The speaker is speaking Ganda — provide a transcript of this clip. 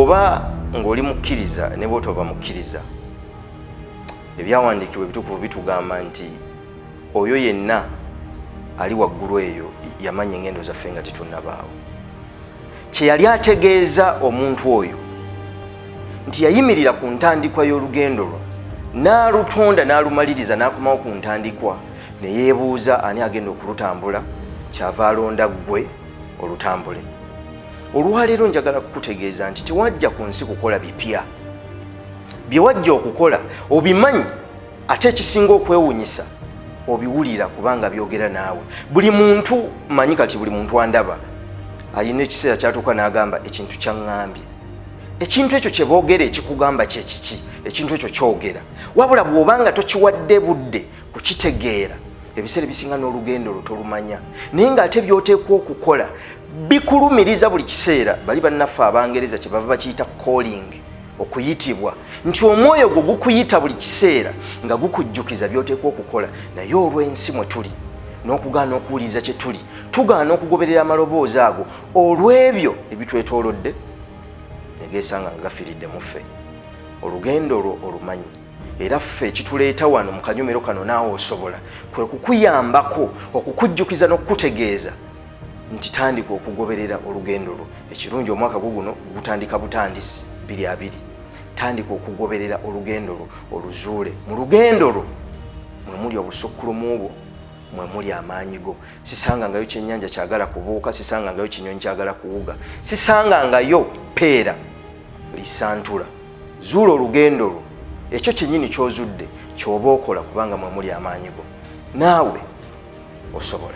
bw'oba ng'oli mukkiriza ne bw'otoba mukkiriza, ebyawandiikibwa ebitukuvu bitugamba nti oyo yenna ali waggulu eyo yamanya engendo zaffe nga tetunnabaawo. Kye yali ategeeza omuntu oyo nti yayimirira ku ntandikwa y'olugendo lwo n'alutonda n'alumaliriza n'akomawo ku ntandikwa ne yeebuuza ani agenda okulutambula, kyava alonda ggwe olutambule. Olwaleero njagala kukutegeeza nti tewajja ku nsi kukola bipya. Bye wajja okukola obimanyi, ate ekisinga okwewuunyisa obiwulira kubanga byogera naawe. Buli muntu manyi kati buli muntu andaba alina ekiseera kyatuuka n'agamba ekintu kyaŋŋambye. Ekintu ekyo kye boogera ekikugamba kye kiki? Ekintu ekyo kyogera. Wabula bw'obanga tokiwadde budde kukitegeera, ebiseera ebisinga n'olugendo lwo tolumanya. Naye ng'ate by'oteekwa okukola bikulumiriza buli kiseera. Bali bannaffe Abangereza kye bava bakiyita calling, okuyitibwa, nti omwoyo gwo gukuyita buli kiseera nga gukujjukiza by'oteekwa okukola. Naye olw'ensi mwe tuli n'okugaana okuwuliriza kye tuli, tugaana okugoberera amaloboozi ago olw'ebyo ebitwetoolodde ne geesanga nga gafiiridde mu ffe. Olugendo lwo olumanyi, era ffe ekituleeta wano mu kanyomero kano naawe osobola kwe kukuyambako okukujjukiza n'okukutegeeza nti tandika okugoberera olugendo lwo. Ekirungi omwaka guno gutandika butandisi 2020. Tandika okugoberera olugendo lwo oluzuule. Mu lugendo lwo mwe muli obusukkulumu bwo, mwe muli amaanyi go. Sisangangayo kyennyanja kyagala kubuuka, sisangangayo kinyonyi kyagala kuwuga, sisangangayo peera lisantula. Zuula olugendo lwo, ekyo kyennyini ky'ozudde ky'oba okola kubanga mwe muli amaanyi go. Naawe osobola.